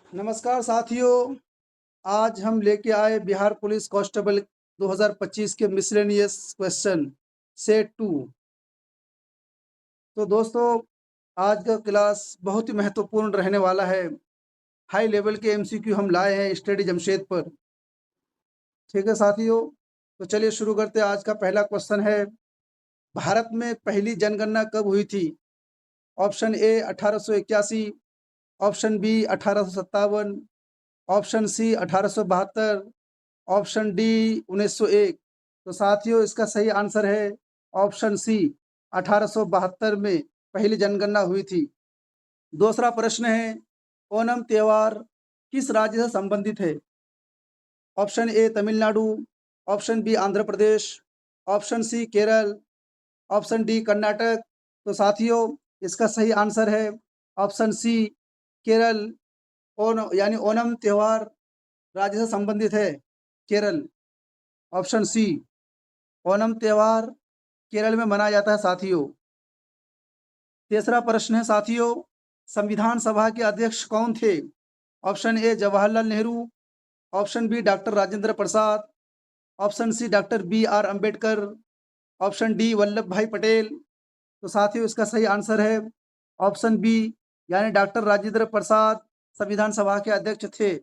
नमस्कार साथियों। आज हम लेके आए बिहार पुलिस कांस्टेबल 2025 के मिसलेनियस क्वेश्चन सेट 2। तो दोस्तों, आज का क्लास बहुत ही महत्वपूर्ण रहने वाला है। हाई लेवल के एमसीक्यू हम लाए हैं स्टडी जमशेद पर। ठीक है साथियों, तो चलिए शुरू करते हैं। आज का पहला क्वेश्चन है, भारत में पहली जनगणना कब हुई थी? Option A 1881, option B 1857, option C 1872, option D 1901। तो साथियों, इसका सही आंसर है ऑप्शन सी 1872 में पहली जनगणना हुई थी। दूसरा प्रश्न है, ओणम त्योहार किस राज्य से संबंधित है? Option A Tamil Nadu, option B Andhra Pradesh, option C Kerala, option D Karnataka. तो साथियों, इसका सही आंसर है ऑप्शन सी केरल। यानी ओणम त्योहार राज्य से संबंधित है केरल। ऑप्शन सी, ओणम त्योहार केरल में मनाया जाता है साथियों। तीसरा प्रश्न है साथियों, संविधान सभा के अध्यक्ष कौन थे? Option A Jawaharlal Nehru, option B doctor Rajendra Prasad, option C doctor B R Ambedkar, option D Vallabhbhai Patel. तो साथियों, इसका सही आंसर है ऑप्शन बी, यानी डॉक्टर राजेंद्र प्रसाद संविधान सभा के अध्यक्ष थे।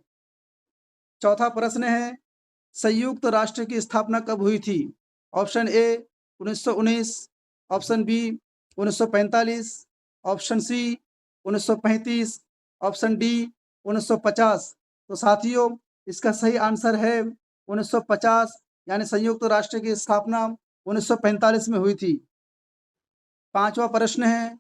चौथा प्रश्न है, संयुक्त राष्ट्र की स्थापना कब हुई थी? Option A 1919, option B 1945, option C 1935, option D 1950। तो साथियों, इसका सही आंसर है 1950, यानी संयुक्त राष्ट्र की स्थापना 1945 में हुई थी। पांचवा प्रश्न है,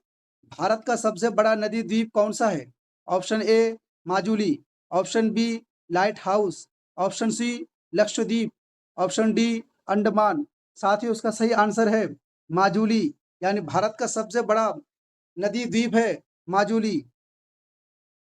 भारत का सबसे बड़ा नदी द्वीप कौन सा है? Option A Majuli, option B lighthouse, option C Lakshadweep, option D Andaman. साथ ही उसका सही आंसर है माजुली, यानी भारत का सबसे बड़ा नदी द्वीप है माजुली।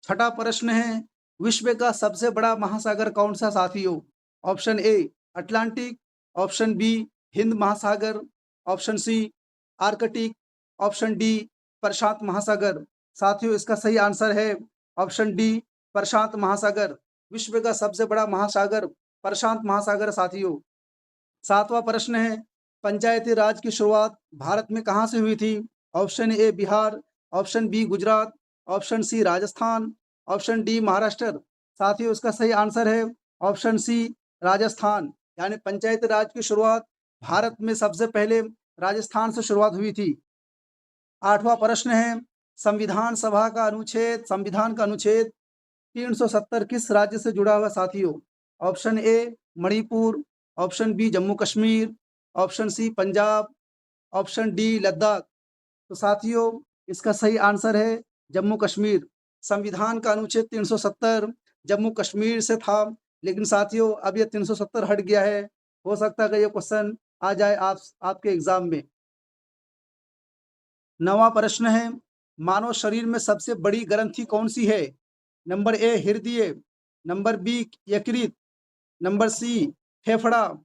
छठा प्रश्न है, विश्व का सबसे बड़ा महासागर कौन सा साथियों? Option A Atlantic, option B हिंद महासागर, option C Arctic, option D प्रशांत महासागर। साथियों, इसका सही आंसर है ऑप्शन डी प्रशांत महासागर। विश्व का सबसे बड़ा महासागर प्रशांत महासागर साथियों। सातवां प्रश्न है, पंचायती राज की शुरुआत भारत में कहाँ से हुई थी? Option A Bihar, option B Gujarat, option C Rajasthan, option D Maharashtra. साथियों, उसका सही आंसर है ऑप्शन सी राजस्थान, यानी पंचायती राज की शुरुआत भारत में सबसे पहले राजस्थान से शुरुआत हुई थी। आठवां प्रश्न है, संविधान का अनुच्छेद 370 किस राज्य से जुड़ा हुआ साथियों? Option A Manipur, option B Jammu Kashmir, option C Punjab, option D Ladakh. तो साथियों, इसका सही आंसर है जम्मू कश्मीर। संविधान का अनुच्छेद 370 जम्मू कश्मीर से था, लेकिन साथियों अब ये 370 हट गया है। हो सकता है कि ये क्वेश्चन आ जाए आपके एग्जाम में। नवा प्रश्न है, मानव शरीर में सबसे बड़ी ग्रंथि कौन सी है? नंबर ए हृदय, नंबर बी यकृत, नंबर सी फेफड़ा,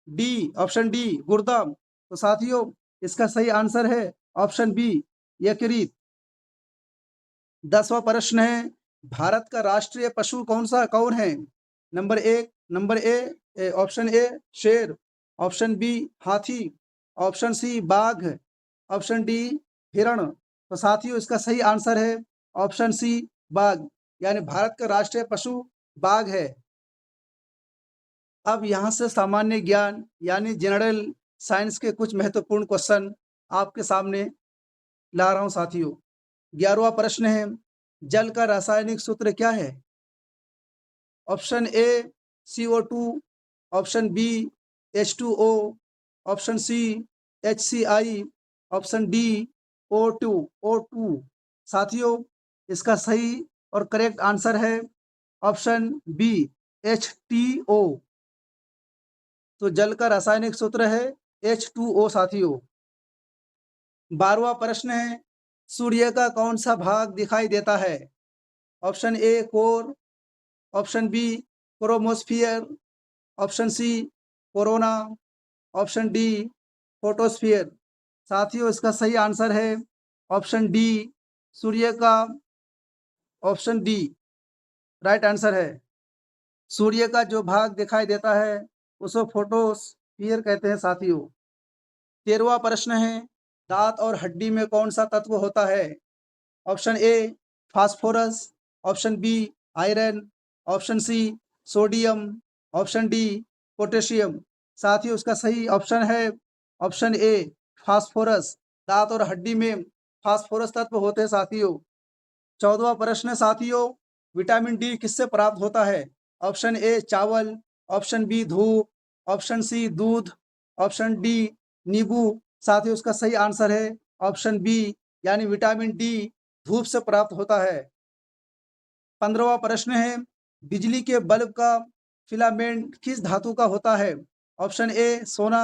डी ऑप्शन डी गुर्दा। तो साथियों, इसका सही आंसर है ऑप्शन बी यकृत। 10वां प्रश्न है, भारत का राष्ट्रीय पशु कौन है? नंबर ए ऑप्शन ए शेर, ऑप्शन बी हाथी, ऑप्शन सी बाघ, ऑप्शन डी हिरण। तो साथियों, इसका सही आंसर है ऑप्शन सी बाघ, यानी भारत का राष्ट्रीय पशु बाघ है। अब यहाँ से सामान्य ज्ञान यानी जनरल साइंस के कुछ महत्वपूर्ण क्वेश्चन आपके सामने ला रहा हूँ साथियों। 11वां प्रश्न है, जल का रासायनिक सूत्र क्या है? Option A CO2, option B H2O, option C HCI, option D O2। साथियों, इसका सही और करेक्ट आंसर है ऑप्शन बी H2O। तो जल का रासायनिक सूत्र है H2O साथियों। 12वां प्रश्न है, सूर्य का कौन सा भाग दिखाई देता है? Option A core, option B chromosphere, option C corona, option D photosphere. साथियों, इसका सही आंसर है ऑप्शन डी सूर्य का, ऑप्शन डी राइट आंसर है। सूर्य का जो भाग दिखाई देता है उसको फोटोस्फीयर कहते हैं साथियों। 13वां प्रश्न है, दांत और हड्डी में कौन सा तत्व होता है? Option A phosphorus, option B iron, option C sodium, option D potassium. साथियों उसका सही ऑप्शन है ऑप्शन ए फास्फोरस। दांत और हड्डी में फास्फोरस तत्व होते हैं साथियों। 14वां प्रश्न है साथियों, विटामिन डी किससे प्राप्त होता है? ऑप्शन ए चावल, ऑप्शन बी धूप, ऑप्शन सी दूध, ऑप्शन डी नींबू। साथियों उसका सही आंसर है ऑप्शन बी, यानी विटामिन डी धूप से प्राप्त होता है। 15वां प्रश्न है, बिजली के बल्ब का फिलामेंट किस धातु का होता है? ऑप्शन ए सोना,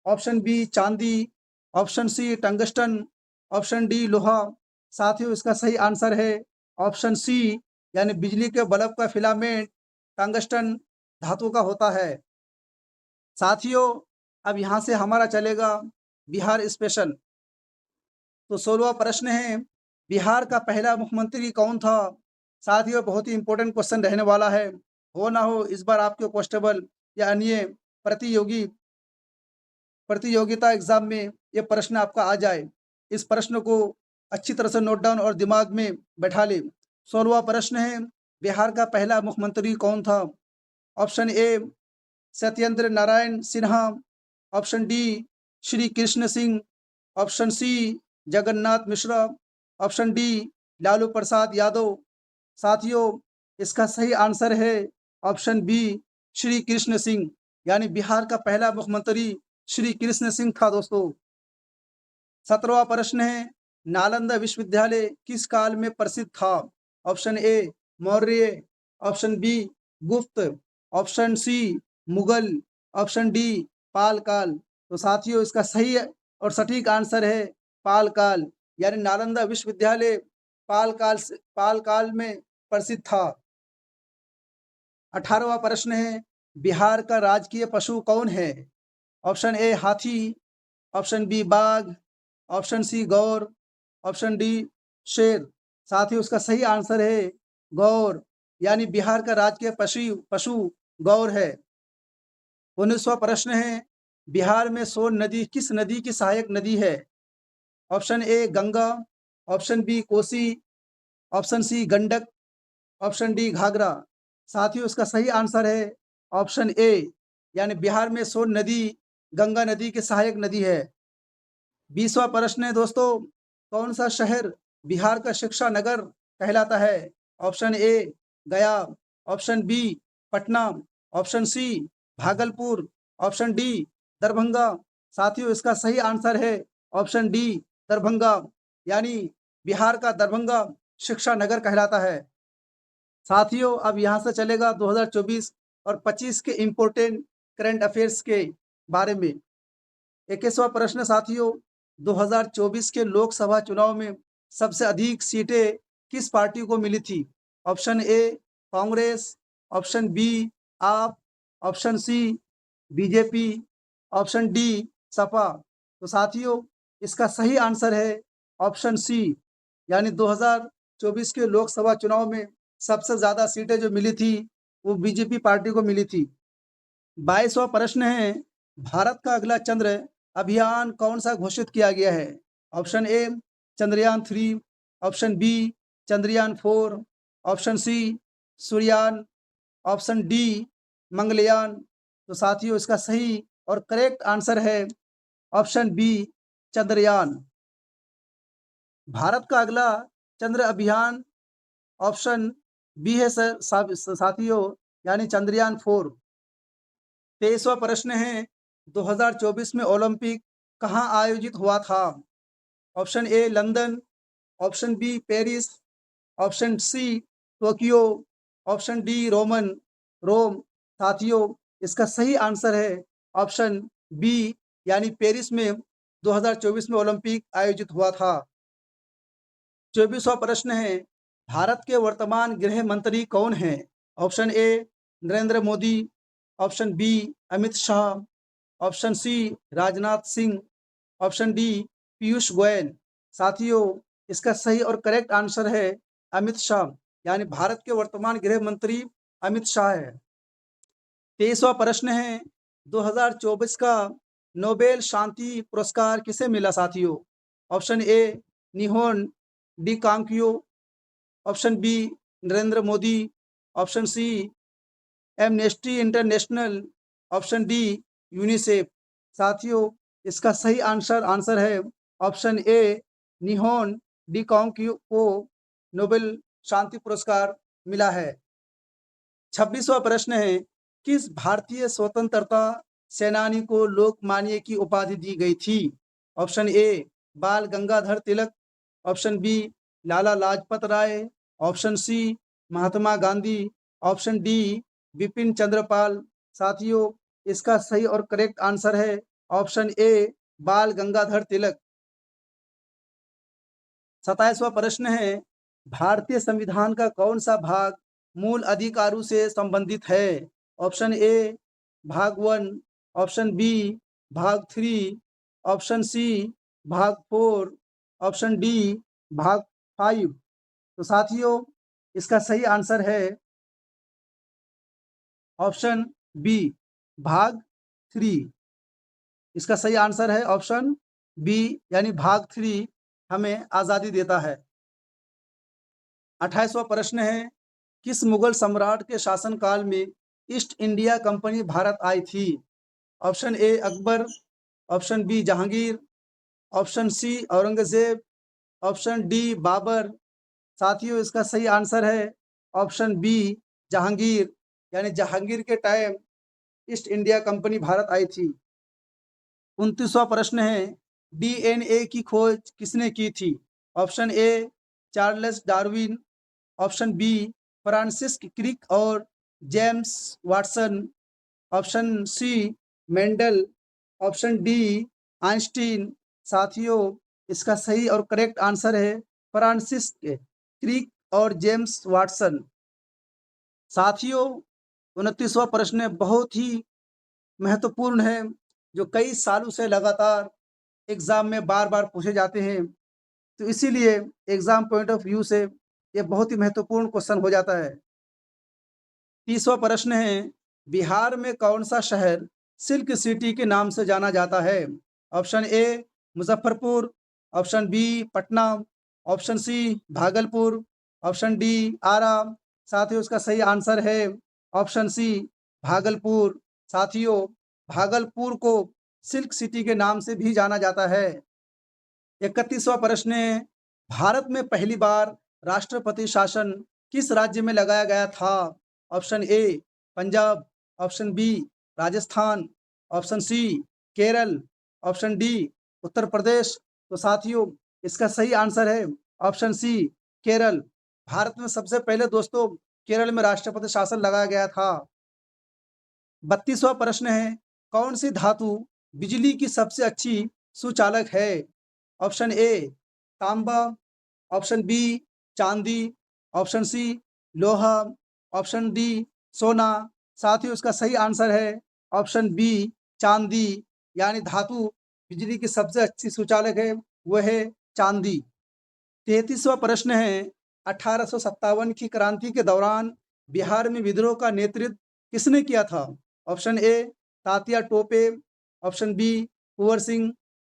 ऑप्शन बी चांदी, option C tungsten, option D लोहा। साथियों इसका सही आंसर है ऑप्शन सी, यानी बिजली के बल्ब का फिलामेंट टंगस्टन धातु का होता है। साथियों अब यहाँ से हमारा चलेगा बिहार स्पेशल। तो 16वां प्रश्न है, बिहार का पहला मुख्यमंत्री कौन था? साथियों बहुत ही इंपॉर्टेंट क्वेश्चन रहने वाला है। हो ना हो इस बार आपके कांस्टेबल या अन्य प्रतियोगी प्रतियोगिता एग्जाम में ये प्रश्न आपका आ जाए। इस प्रश्न को अच्छी तरह से नोट डाउन और दिमाग में बैठा ले। 16वां प्रश्न है, बिहार का पहला मुख्यमंत्री कौन था? Option A Satyendra Narayan Sinha, option D Shri Krishna Singh, option C Jagannath Mishra, option D Lalu Prasad Yadav. साथियों इसका सही आंसर है ऑप्शन बी श्री कृष्ण सिंह, यानी बिहार का पहला मुख्यमंत्री श्री कृष्ण सिंह था दोस्तों। 17वां प्रश्न है, नालंदा विश्वविद्यालय किस काल में प्रसिद्ध था? Option A Maurya, option B Gupta, option C Mughal, option D Pala काल। तो साथियों इसका सही और सटीक आंसर है पाल काल, यानी नालंदा विश्वविद्यालय पाल काल में प्रसिद्ध था। 18वां प्रश्न है, बिहार का राजकीय पशु कौन है? ऑप्शन ए हाथी, ऑप्शन बी बाघ, ऑप्शन सी गौर, ऑप्शन डी शेर। साथियों उसका सही आंसर है गौर, यानी बिहार का राजकीय पशु पशु गौर है। 19वां प्रश्न है, बिहार में सोन नदी किस नदी की सहायक नदी है? Option A Ganga, option B Kosi, option C Gandak, option D Ghaghara. साथियों उसका सही आंसर है ऑप्शन ए, यानी बिहार में सोन नदी गंगा नदी की सहायक नदी है। 20वां प्रश्न है दोस्तों, कौन सा शहर बिहार का शिक्षा नगर कहलाता है? Option A Gaya, option B Patna, option C Bhagalpur, option D Darbhanga. साथियों इसका सही आंसर है ऑप्शन डी दरभंगा, यानी बिहार का दरभंगा शिक्षा नगर कहलाता है। साथियों अब यहाँ से चलेगा 2024 और 25 के इम्पोर्टेंट करंट अफेयर्स के बारे में। 21वां प्रश्न साथियों, 2024 के लोकसभा चुनाव में सबसे अधिक सीटें किस पार्टी को मिली थी? Option A Congress, option B AAP, option C BJP, option D Sapa. तो साथियों इसका सही आंसर है ऑप्शन सी, यानी 2024 के लोकसभा चुनाव में सबसे ज़्यादा सीटें जो मिली थी वो बीजेपी पार्टी को मिली थी। 22वां प्रश्न है, भारत का अगला चंद्र अभियान कौन सा घोषित किया गया है? Option A Chandrayaan 3, option B Chandrayaan 4, option C Suryayaan, option D Mangalyaan. तो साथियों इसका सही और करेक्ट आंसर है ऑप्शन बी चंद्रयान। भारत का अगला चंद्र अभियान ऑप्शन बी है साथियों, यानी चंद्रयान 4। 23वां प्रश्न है, 2024 में ओलंपिक कहाँ आयोजित हुआ था? Option A London, option B Paris, option C Tokyo, option D Rome. साथियों इसका सही आंसर है ऑप्शन बी, यानी पेरिस में 2024 में ओलंपिक आयोजित हुआ था। 24वां प्रश्न है, भारत के वर्तमान गृह मंत्री कौन हैं? Option A Narendra Modi, option B Amit Shah, option C Rajnath Singh, option D Piyush Goyal. साथियों इसका सही और करेक्ट आंसर है अमित शाह, यानी भारत के वर्तमान गृह मंत्री अमित शाह है। 23वां प्रश्न है, 2024 का नोबेल शांति पुरस्कार किसे मिला साथियों? Option A Nihon Hidankyo, option B Narendra Modi, option C Amnesty International, option D UNICEF. साथियों, इसका सही आंसर है ऑप्शन ए निहोन डी कांक्यो को नोबेल शांति पुरस्कार मिला है। 26वां प्रश्न है, किस भारतीय स्वतंत्रता सेनानी को लोकमान्य की उपाधि दी गई थी? ऑप्शन ए बाल Gangadhar Tilak, option B Lala Lajpat Rai, option C Mahatma Gandhi, option D Bipin Chandrapal. साथियों, इसका सही और करेक्ट आंसर है ऑप्शन ए बाल गंगाधर तिलक। 27वां प्रश्न है, भारतीय संविधान का कौन सा भाग मूल अधिकारों से संबंधित है? ऑप्शन ए भाग 1, ऑप्शन बी भाग 3, ऑप्शन सी भाग 4, ऑप्शन डी भाग 5। तो साथियों, इसका सही आंसर है ऑप्शन बी भाग 3। इसका सही आंसर है ऑप्शन बी, यानी भाग 3 हमें आज़ादी देता है। 28वां प्रश्न है, किस मुगल सम्राट के शासनकाल में ईस्ट इंडिया कंपनी भारत आई थी? Option A Akbar, option B Jahangir, option C Aurangzeb, option D Babur. साथियों, इसका सही आंसर है ऑप्शन बी जहांगीर, यानी जहांगीर के time East India company Bharat आई थी। 29वां प्रश्न है, डीएनए की खोज किसने की थी? Option A Charles Darwin, option B Francis Crick और James Watson, option C Mendel, option D Einstein. साथियों, इसका सही और करेक्ट आंसर है फ्रांसिस क्रिक और जेम्स वाटसन। साथियों, 29वां प्रश्न बहुत ही महत्वपूर्ण है, जो कई सालों से लगातार एग्जाम में बार बार पूछे जाते हैं, तो इसीलिए एग्जाम पॉइंट ऑफ व्यू से ये बहुत ही महत्वपूर्ण क्वेश्चन हो जाता है। 30वां प्रश्न है, बिहार में कौन सा शहर सिल्क सिटी के नाम से जाना जाता है? Option A Muzaffarpur, option B Patna, option C Bhagalpur, option D Arrah. साथियों, इसका सही आंसर है ऑप्शन सी भागलपुर। साथियों, भागलपुर को सिल्क सिटी के नाम से भी जाना जाता है। 31वां प्रश्न है, भारत में पहली बार राष्ट्रपति शासन किस राज्य में लगाया गया था? Option A Punjab, option B Rajasthan, option C Kerala, option D Uttar Pradesh. तो साथियों, इसका सही आंसर है ऑप्शन सी केरल। भारत में सबसे पहले दोस्तों केरल में राष्ट्रपति शासन लगाया गया था। 32वां प्रश्न है, कौन सी धातु बिजली की सबसे अच्छी सुचालक है? ऑप्शन ए तांबा, ऑप्शन बी चांदी, ऑप्शन सी लोहा, ऑप्शन डी सोना। साथियों, इसका सही आंसर है ऑप्शन बी चांदी, यानी धातु बिजली की सबसे अच्छी सुचालक है वह है चांदी। 33वां प्रश्न है, 1857 की क्रांति के दौरान बिहार में विद्रोह का नेतृत्व किसने किया था? Option A Tatya Tope, option B Kunwar Singh,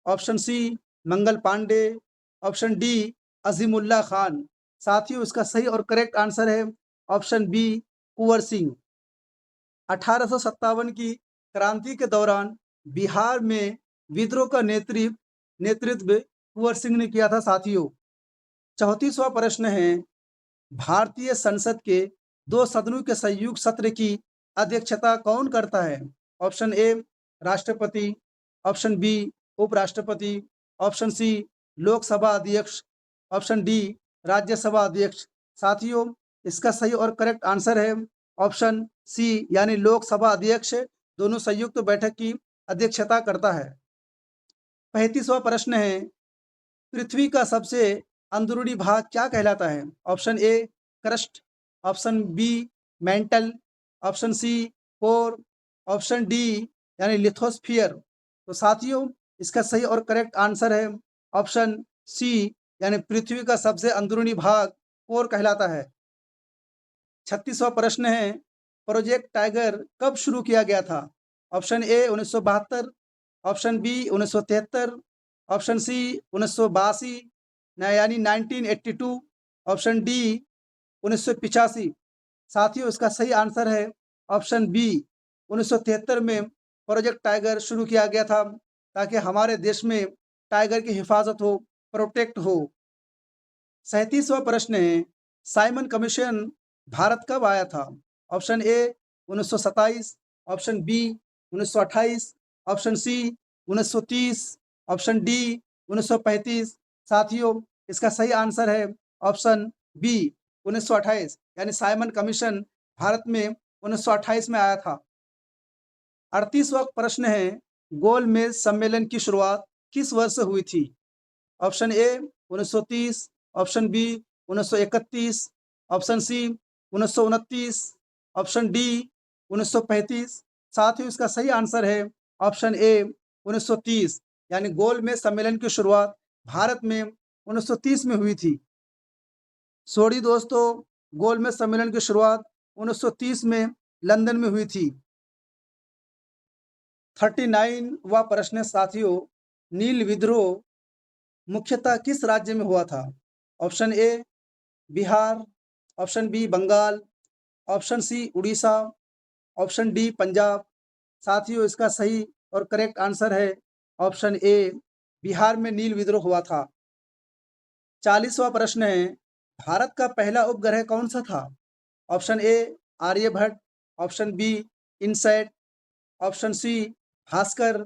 option C Mangal Pandey, option D Azimullah Khan. साथियों, इसका सही और करेक्ट आंसर है ऑप्शन बी कुंवर सिंह। 1857 की क्रांति के दौरान बिहार में विद्रोह का नेतृत्व कुंवर सिंह ने किया था। साथियों, 34वां प्रश्न है, भारतीय संसद के 2 सदनों के संयुक्त सत्र की अध्यक्षता कौन करता है? ऑप्शन ए राष्ट्रपति, ऑप्शन बी उपराष्ट्रपति, ऑप्शन सी लोकसभा अध्यक्ष, ऑप्शन डी राज्यसभा अध्यक्ष। साथियों, इसका सही और करेक्ट आंसर है ऑप्शन सी, यानी लोकसभा अध्यक्ष दोनों संयुक्त बैठक की अध्यक्षता करता है। 35वां प्रश्न है, पृथ्वी का सबसे अंदरूनी भाग क्या कहलाता है? Option A crust, option B mantle, option C core, option D यानी लिथोस्फियर। तो साथियों, इसका सही और करेक्ट आंसर है ऑप्शन सी, यानी पृथ्वी का सबसे अंदरूनी भाग कोर कहलाता है। 36वां प्रश्न है, प्रोजेक्ट टाइगर कब शुरू किया गया था? Option A 1972, option B 1973, option C 1982 यानी 1982, ऑप्शन डी 1985। साथियों, इसका सही आंसर है ऑप्शन बी 1973 में प्रोजेक्ट टाइगर शुरू किया गया था, ताकि हमारे देश में टाइगर की हिफाजत हो, प्रोटेक्ट हो। 37वां प्रश्न है, साइमन कमीशन भारत कब आया था? Option A 1927, option B 1928, option C 1930, option D 1935। साथियों, इसका सही आंसर है ऑप्शन बी 1928, यानी साइमन कमीशन भारत में 1928 में आया था। 38वां प्रश्न है, गोलमेज सम्मेलन की शुरुआत किस वर्ष से हुई थी? Option A 1930, option B 1931, option C 1929, option D 1935। साथियों, इसका सही आंसर है ऑप्शन ए 1930, यानी गोलमेज सम्मेलन की शुरुआत भारत में 1930 में हुई थी। सॉरी दोस्तों, गोलमेज सम्मेलन की शुरुआत 1930 में लंदन में हुई थी। 39वां प्रश्न साथियों, नील विद्रोह मुख्यतः किस राज्य में हुआ था? Option A Bihar, option B Bengal, option C Orissa, option D Punjab. साथियों, इसका सही और करेक्ट आंसर है ऑप्शन ए, बिहार में नील विद्रोह हुआ था। 40वां प्रश्न है, भारत का पहला उपग्रह कौन सा था? Option A Aryabhata, option B INSAT, option C Bhaskara,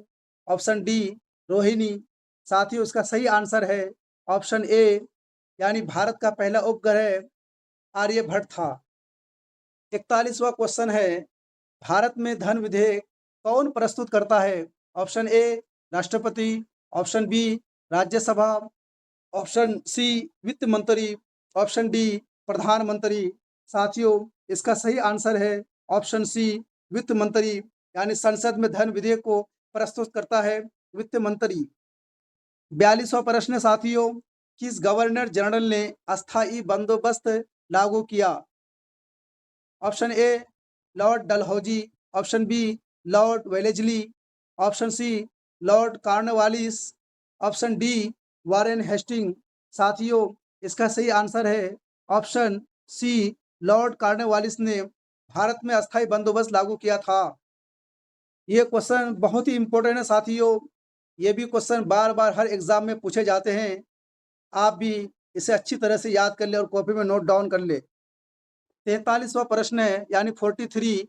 option D Rohini. साथियों, इसका सही आंसर है ऑप्शन ए, यानी भारत का पहला उपग्रह आर्यभट्ट था। 41वां क्वेश्चन है, भारत में धन विधेयक कौन प्रस्तुत करता है? ऑप्शन ए राष्ट्रपति, option B Rajya Sabha, option C वित्त मंत्री, ऑप्शन डी प्रधानमंत्री। साथियों, इसका सही आंसर है ऑप्शन सी वित्त मंत्री, यानी संसद में धन विधेयक को प्रस्तुत करता है वित्त मंत्री। 42वां प्रश्न साथियों, किस गवर्नर जनरल ने अस्थाई बंदोबस्त लागू किया? Option A Lord Dalhousie, option B Lord Wellesley, option C Lord Cornwallis, option D Warren Hastings. साथियों, इसका सही आंसर है ऑप्शन सी, लॉर्ड कॉर्नवालिस ने भारत में अस्थाई बंदोबस्त लागू किया था। ये क्वेश्चन बहुत ही इंपॉर्टेंट है साथियों, ये भी क्वेश्चन बार बार हर एग्जाम में पूछे जाते हैं। आप भी इसे अच्छी तरह से याद कर ले और कॉपी में नोट डाउन कर ले। 43वां प्रश्न है, यानी 43,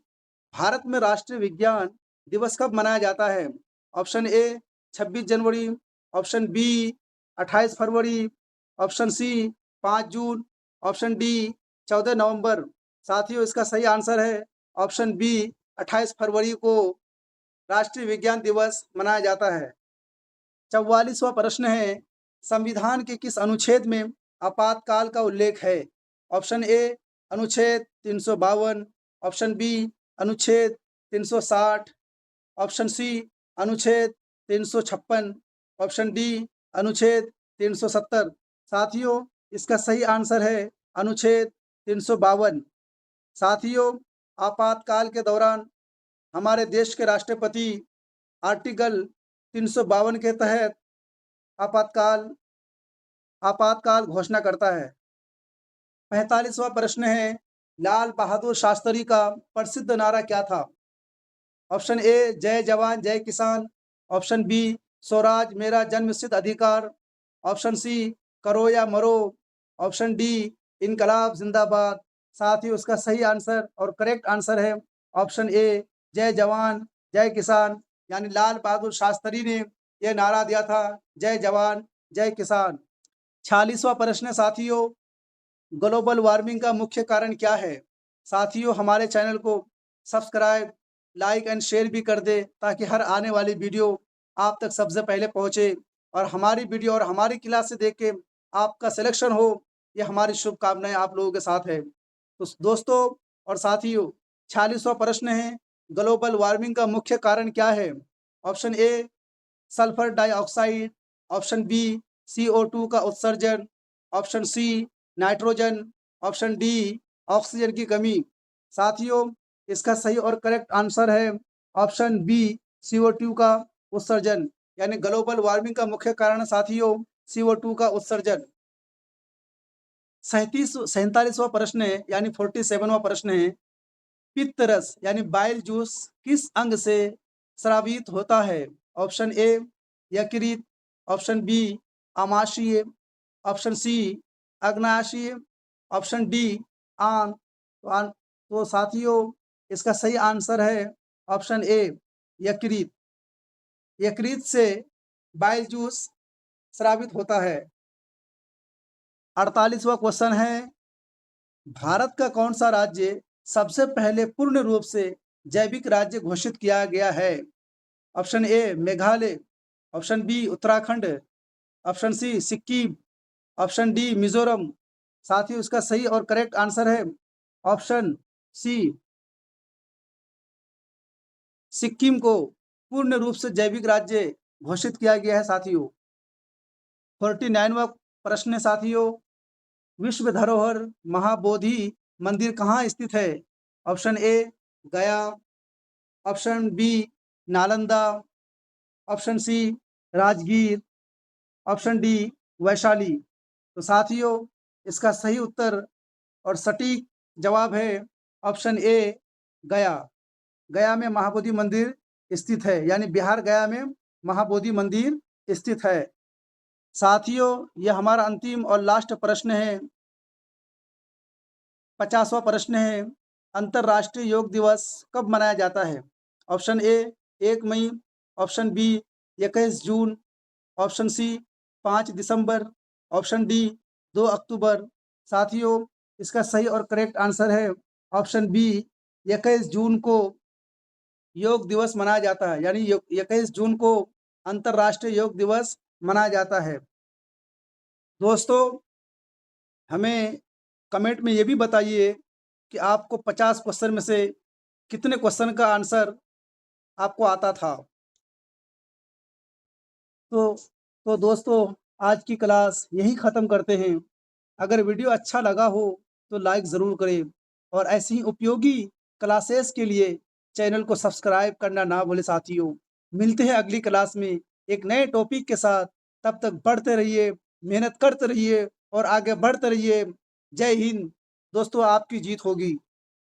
भारत में राष्ट्रीय विज्ञान दिवस कब मनाया जाता है? ऑप्शन ए 26 जनवरी, ऑप्शन बी 28 फरवरी, ऑप्शन सी 5 जून, ऑप्शन डी 14 नवंबर। साथियों, इसका सही आंसर है ऑप्शन बी, 28 फरवरी को राष्ट्रीय विज्ञान दिवस मनाया जाता है। 44वां प्रश्न है, संविधान के किस अनुच्छेद में आपातकाल का उल्लेख है? ऑप्शन ए अनुच्छेद 352, ऑप्शन बी अनुच्छेद 360, ऑप्शन सी अनुच्छेद 356, ऑप्शन डी अनुच्छेद 370। साथियों, इसका सही आंसर है अनुच्छेद 352। साथियों, आपातकाल के दौरान हमारे देश के राष्ट्रपति आर्टिकल 352 के तहत आपातकाल आपातकाल घोषणा करता है। 45वां प्रश्न है, लाल बहादुर शास्त्री का प्रसिद्ध नारा क्या था? ऑप्शन ए जय जवान जय किसान, ऑप्शन बी स्वराज मेरा जन्मसिद्ध अधिकार, ऑप्शन सी करो या मरो, ऑप्शन डी इनकलाब जिंदाबाद। साथ ही उसका सही आंसर और करेक्ट आंसर है ऑप्शन ए जय जवान जय किसान, यानी लाल बहादुर शास्त्री ने यह नारा दिया था, जय जवान जय किसान। 46वां प्रश्न है साथियों, ग्लोबल वार्मिंग का मुख्य कारण क्या है? साथियों, हमारे चैनल को सब्सक्राइब लाइक एंड शेयर भी कर दे, ताकि हर आने वाली वीडियो आप तक सबसे पहले पहुंचे और हमारी वीडियो और हमारी क्लास से देख के आपका सिलेक्शन हो, ये हमारी शुभकामनाएं आप लोगों के साथ है। तो दोस्तों और साथियों, 46वां प्रश्न है, ग्लोबल वार्मिंग का मुख्य कारण क्या है? Option A sulphur dioxide, option B CO2 का उत्सर्जन, option C nitrogen, option D oxygen की कमी। साथियों, इसका सही और करेक्ट आंसर है ऑप्शन बी, CO2 का उत्सर्जन। यानी ग्लोबल वार्मिंग का मुख्य कारण साथियों CO2 का उत्सर्जन। 47वां प्रश्न है, यानी 47वां प्रश्न है, पित्त रस यानी बाइल जूस किस अंग से स्रावित होता है? ऑप्शन ए यकृत, ऑप्शन बी आमाशय, ऑप्शन सी अग्नाशय, ऑप्शन डी आंत। तो साथियों, इसका सही आंसर है ऑप्शन ए यकृत। यकृत से बाइल जूस स्रावित होता है। 48वां क्वेश्चन है, भारत का कौन सा राज्य सबसे पहले पूर्ण रूप से जैविक राज्य घोषित किया गया है? Option A Meghalaya, option B Uttarakhand, option C Sikkim, option D Mizoram. साथ ही उसका सही और करेक्ट आंसर है ऑप्शन सी, सिक्किम को पूर्ण रूप से जैविक राज्य घोषित किया गया है साथियों। 49वां प्रश्न है साथियों, विश्व धरोहर महाबोधि मंदिर कहाँ स्थित है? Option A Gaya, option B Nalanda, option C Rajgir, option D Vaishali. तो साथियों, इसका सही उत्तर और सटीक जवाब है ऑप्शन ए गया। गया में महाबोधि मंदिर स्थित है, यानी बिहार गया में महाबोधि मंदिर स्थित है। साथियों, यह हमारा अंतिम और लास्ट प्रश्न है। 50वां प्रश्न है, अंतर्राष्ट्रीय योग दिवस कब मनाया जाता है? ऑप्शन ए 1 मई, ऑप्शन बी 21 जून, ऑप्शन सी 5 दिसंबर, ऑप्शन डी 2 अक्टूबर। साथियों, इसका सही और करेक्ट आंसर है ऑप्शन बी, 21 जून को योग दिवस मनाया जाता है, यानी 21 जून को अंतर्राष्ट्रीय योग दिवस मनाया जाता है। दोस्तों, हमें कमेंट में ये भी बताइए कि आपको 50 क्वेश्चन में से कितने क्वेश्चन का आंसर आपको आता था। तो दोस्तों, आज की क्लास यहीं ख़त्म करते हैं। अगर वीडियो अच्छा लगा हो तो लाइक ज़रूर करें और ऐसी ही उपयोगी क्लासेस के लिए चैनल को सब्सक्राइब करना ना भूलें साथियों। मिलते हैं अगली क्लास में एक नए टॉपिक के साथ। तब तक पढ़ते रहिए, मेहनत करते रहिए और आगे बढ़ते रहिए। जय हिंद। दोस्तों, आपकी जीत होगी।